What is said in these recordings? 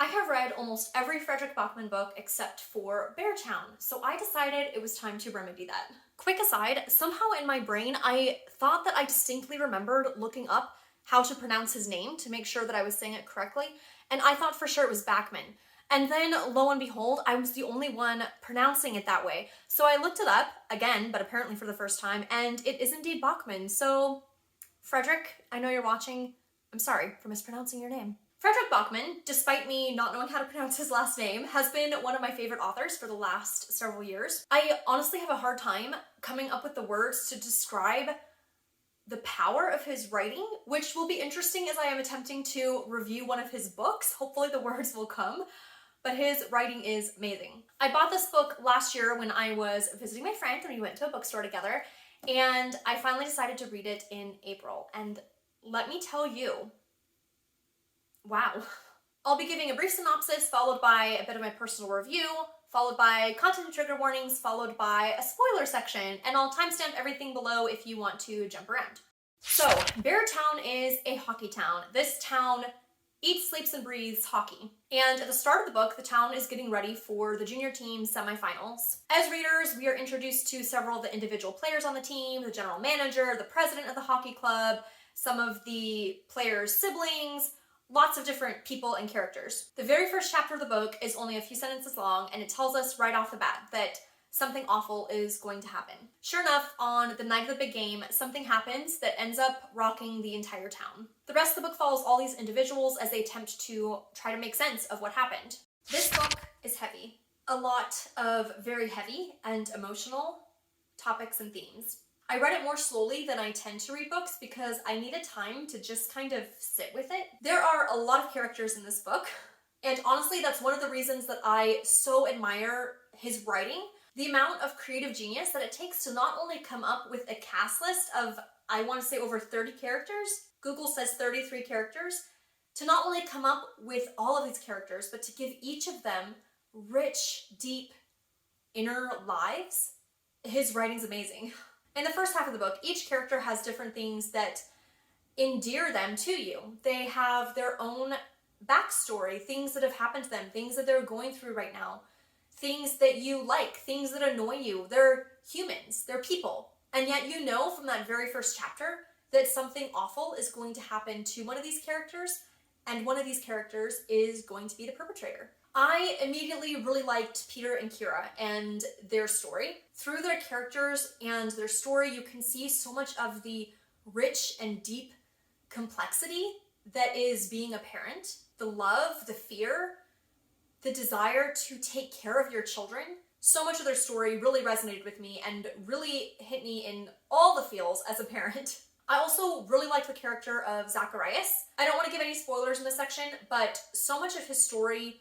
I have read almost every Fredrik Backman book except for Beartown, so I decided it was time to remedy that. Quick aside, somehow in my brain I thought that I distinctly remembered looking up how to pronounce his name to make sure that I was saying it correctly, and I thought for sure it was Backman. And then, lo and behold, I was the only one pronouncing it that way. So I looked it up, again, but apparently for the first time, and it is indeed Backman. So, Fredrik, I know you're watching. I'm sorry for mispronouncing your name. Fredrik Backman, despite me not knowing how to pronounce his last name, has been one of my favorite authors for the last several years. I honestly have a hard time coming up with the words to describe the power of his writing, which will be interesting as I am attempting to review one of his books. Hopefully the words will come, but his writing is amazing. I bought this book last year when I was visiting my friend and we went to a bookstore together, and I finally decided to read it in April. And let me tell you, wow. I'll be giving a brief synopsis, followed by a bit of my personal review, followed by content and trigger warnings, followed by a spoiler section, and I'll timestamp everything below if you want to jump around. So, Beartown is a hockey town. This town eats, sleeps, and breathes hockey. And at the start of the book, the town is getting ready for the junior team semifinals. As readers, we are introduced to several of the individual players on the team, the general manager, the president of the hockey club, some of the players' siblings, lots of different people and characters. The very first chapter of the book is only a few sentences long, and it tells us right off the bat that something awful is going to happen. Sure enough, on the night of the big game, something happens that ends up rocking the entire town. The rest of the book follows all these individuals as they attempt to try to make sense of what happened. This book is heavy. A lot of very heavy and emotional topics and themes. I read it more slowly than I tend to read books because I needed time to just kind of sit with it. There are a lot of characters in this book, and honestly, that's one of the reasons that I so admire his writing. The amount of creative genius that it takes to not only come up with a cast list of, I want to say over 30 characters, Google says 33 characters, to not only come up with all of these characters, but to give each of them rich, deep, inner lives. His writing's amazing. In the first half of the book, each character has different things that endear them to you. They have their own backstory, things that have happened to them, things that they're going through right now, things that you like, things that annoy you. They're humans, they're people. And yet you know from that very first chapter that something awful is going to happen to one of these characters, and one of these characters is going to be the perpetrator. I immediately really liked Peter and Kira and their story. Through their characters and their story, you can see so much of the rich and deep complexity that is being a parent. The love, the fear, the desire to take care of your children. So much of their story really resonated with me and really hit me in all the feels as a parent. I also really liked the character of Zacharias. I don't want to give any spoilers in this section, but so much of his story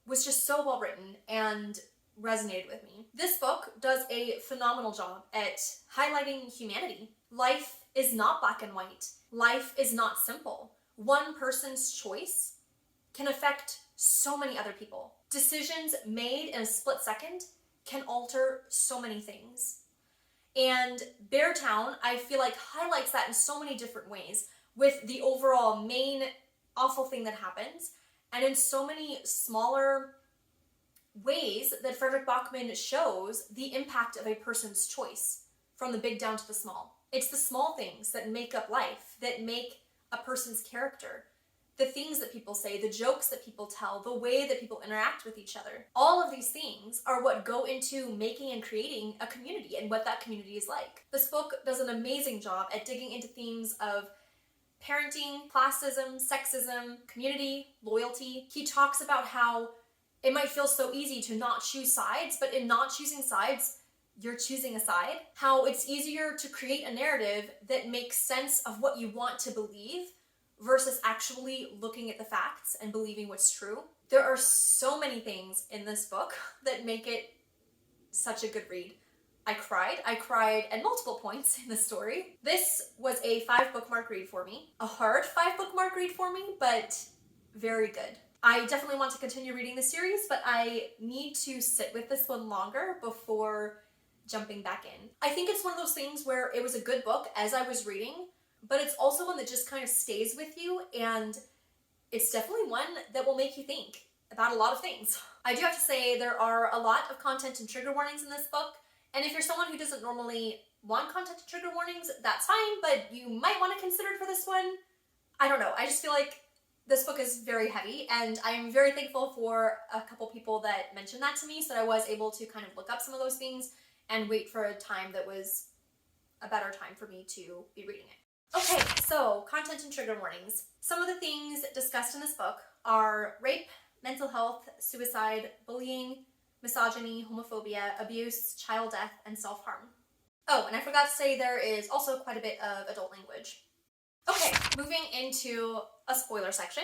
was just so well written and resonated with me. This book does a phenomenal job at highlighting humanity. Life is not black and white. Life is not simple. One person's choice can affect so many other people. Decisions made in a split second can alter so many things. And Beartown, I feel like, highlights that in so many different ways, with the overall main awful thing that happens, and in so many smaller ways that Fredrik Backman shows the impact of a person's choice, from the big down to the small. It's the small things that make up life, that make a person's character. The things that people say, the jokes that people tell, the way that people interact with each other. All of these things are what go into making and creating a community and what that community is like. This book does an amazing job at digging into themes of parenting, classism, sexism, community, loyalty. He talks about how it might feel so easy to not choose sides, but in not choosing sides, you're choosing a side. How it's easier to create a narrative that makes sense of what you want to believe versus actually looking at the facts and believing what's true. There are so many things in this book that make it such a good read. I cried at multiple points in the story. This was a 5 bookmark read for me. A hard 5 bookmark read for me, but very good. I definitely want to continue reading the series, but I need to sit with this one longer before jumping back in. I think it's one of those things where it was a good book as I was reading, but it's also one that just kind of stays with you, and it's definitely one that will make you think. about a lot of things. I do have to say there are a lot of content and trigger warnings in this book, and if you're someone who doesn't normally want content and trigger warnings, that's fine, but you might want to consider it for this one. I don't know, I just feel like this book is very heavy, and I'm very thankful for a couple people that mentioned that to me, so that I was able to kind of look up some of those things and wait for a time that was a better time for me to be reading it. Okay, so content and trigger warnings. Some of the things discussed in this book are rape, mental health, suicide, bullying, misogyny, homophobia, abuse, child death, and self-harm. Oh, and I forgot to say there is also quite a bit of adult language. Okay, moving into a spoiler section,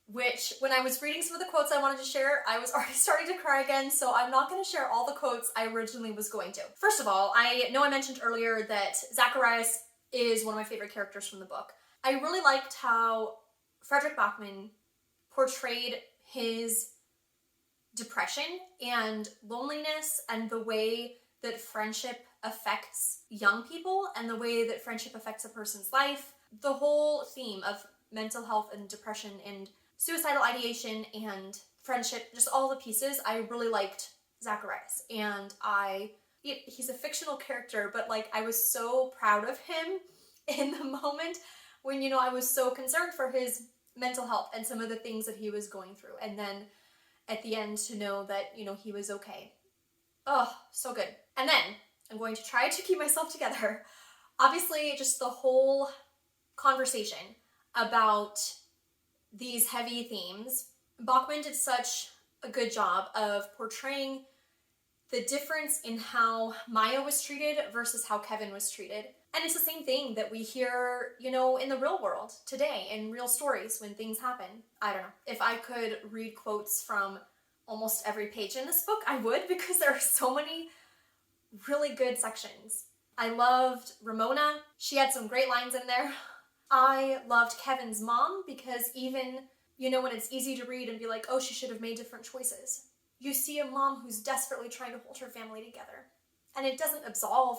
which when I was reading some of the quotes I wanted to share, I was already starting to cry again, so I'm not going to share all the quotes I originally was going to. First of all, I know I mentioned earlier that Zacharias is one of my favorite characters from the book. I really liked how Fredrik Backman portrayed his depression and loneliness and the way that friendship affects young people and the way that friendship affects a person's life. The whole theme of mental health and depression and suicidal ideation and friendship, just all the pieces, I really liked Zacharias. And he's a fictional character, but like I was so proud of him in the moment when, you know, I was so concerned for his mental health and some of the things that he was going through. And then at the end to know that, you know, he was okay. Oh, so good. And then I'm going to try to keep myself together. Obviously, just the whole conversation about these heavy themes. Backman did such a good job of portraying the difference in how Maya was treated versus how Kevin was treated. And it's the same thing that we hear, you know, in the real world today, in real stories when things happen. I don't know. If I could read quotes from almost every page in this book, I would, because there are so many really good sections. I loved Ramona. She had some great lines in there. I loved Kevin's mom because even, you know, when it's easy to read and be like, oh, she should have made different choices, you see a mom who's desperately trying to hold her family together. And it doesn't absolve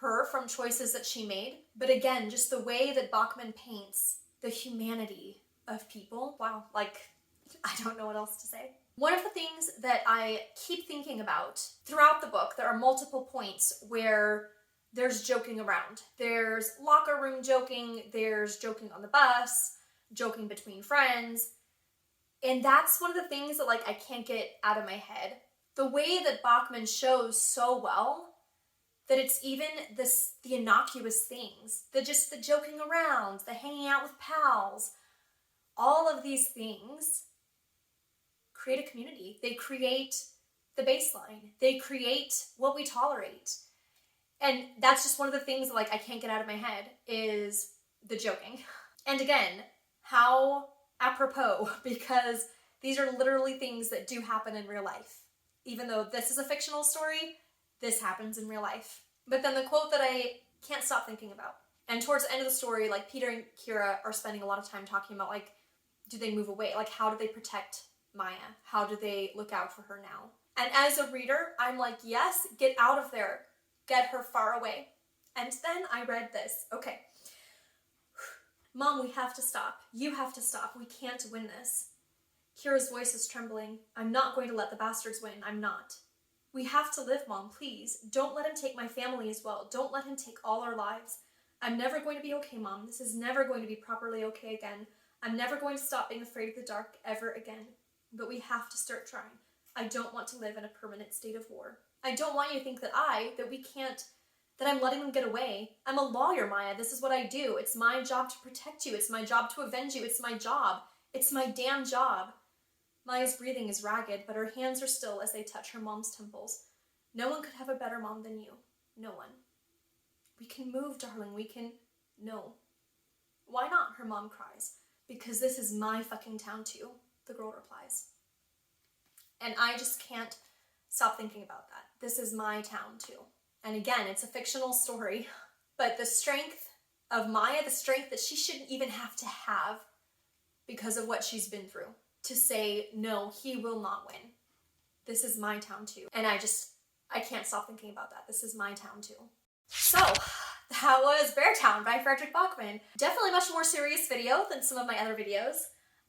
her from choices that she made. But again, just the way that Backman paints the humanity of people. Wow, like, I don't know what else to say. One of the things that I keep thinking about throughout the book, there are multiple points where there's joking around. There's locker room joking, there's joking on the bus, joking between friends. And that's one of the things that like I can't get out of my head. The way that Backman shows so well that it's even the innocuous things, the joking around, the hanging out with pals, all of these things create a community. They create the baseline. They create what we tolerate. And that's just one of the things that like I can't get out of my head is the joking. And again, how apropos, because these are literally things that do happen in real life. Even though this is a fictional story, this happens in real life. But then the quote that I can't stop thinking about. And towards the end of the story, like Peter and Kira are spending a lot of time talking about like, do they move away? Like, how do they protect Maya? How do they look out for her now? And as a reader, I'm like, yes, get out of there. Get her far away. And then I read this. Okay. Mom, we have to stop. You have to stop. We can't win this. Kira's voice is trembling. I'm not going to let the bastards win. I'm not. We have to live, Mom, please. Don't let him take my family as well. Don't let him take all our lives. I'm never going to be okay, Mom. This is never going to be properly okay again. I'm never going to stop being afraid of the dark ever again. But we have to start trying. I don't want to live in a permanent state of war. I don't want you to think that I'm letting them get away. I'm a lawyer, Maya. This is what I do. It's my job to protect you. It's my job to avenge you. It's my job. It's my damn job. Maya's breathing is ragged, but her hands are still as they touch her mom's temples. No one could have a better mom than you. No one. We can move, darling. We can... No. Why not? Her mom cries. Because this is my fucking town too, the girl replies. And I just can't stop thinking about that. This is my town too. And again, it's a fictional story, but the strength of Maya, the strength that she shouldn't even have to have because of what she's been through, to say, no, he will not win. This is my town too. And I can't stop thinking about that. This is my town too. So, that was Beartown by Fredrik Backman. Definitely a much more serious video than some of my other videos.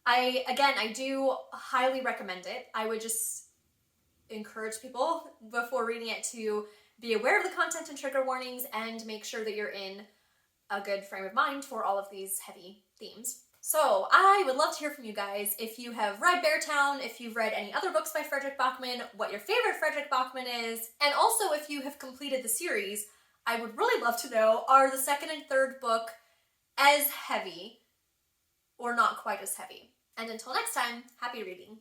I do highly recommend it. I would just encourage people before reading it to be aware of the content and trigger warnings and make sure that you're in a good frame of mind for all of these heavy themes. So I would love to hear from you guys if you have read Beartown, if you've read any other books by Fredrik Backman, what your favorite Fredrik Backman is, and also if you have completed the series. I would really love to know, are the second and third book as heavy or not quite as heavy? And until next time, happy reading.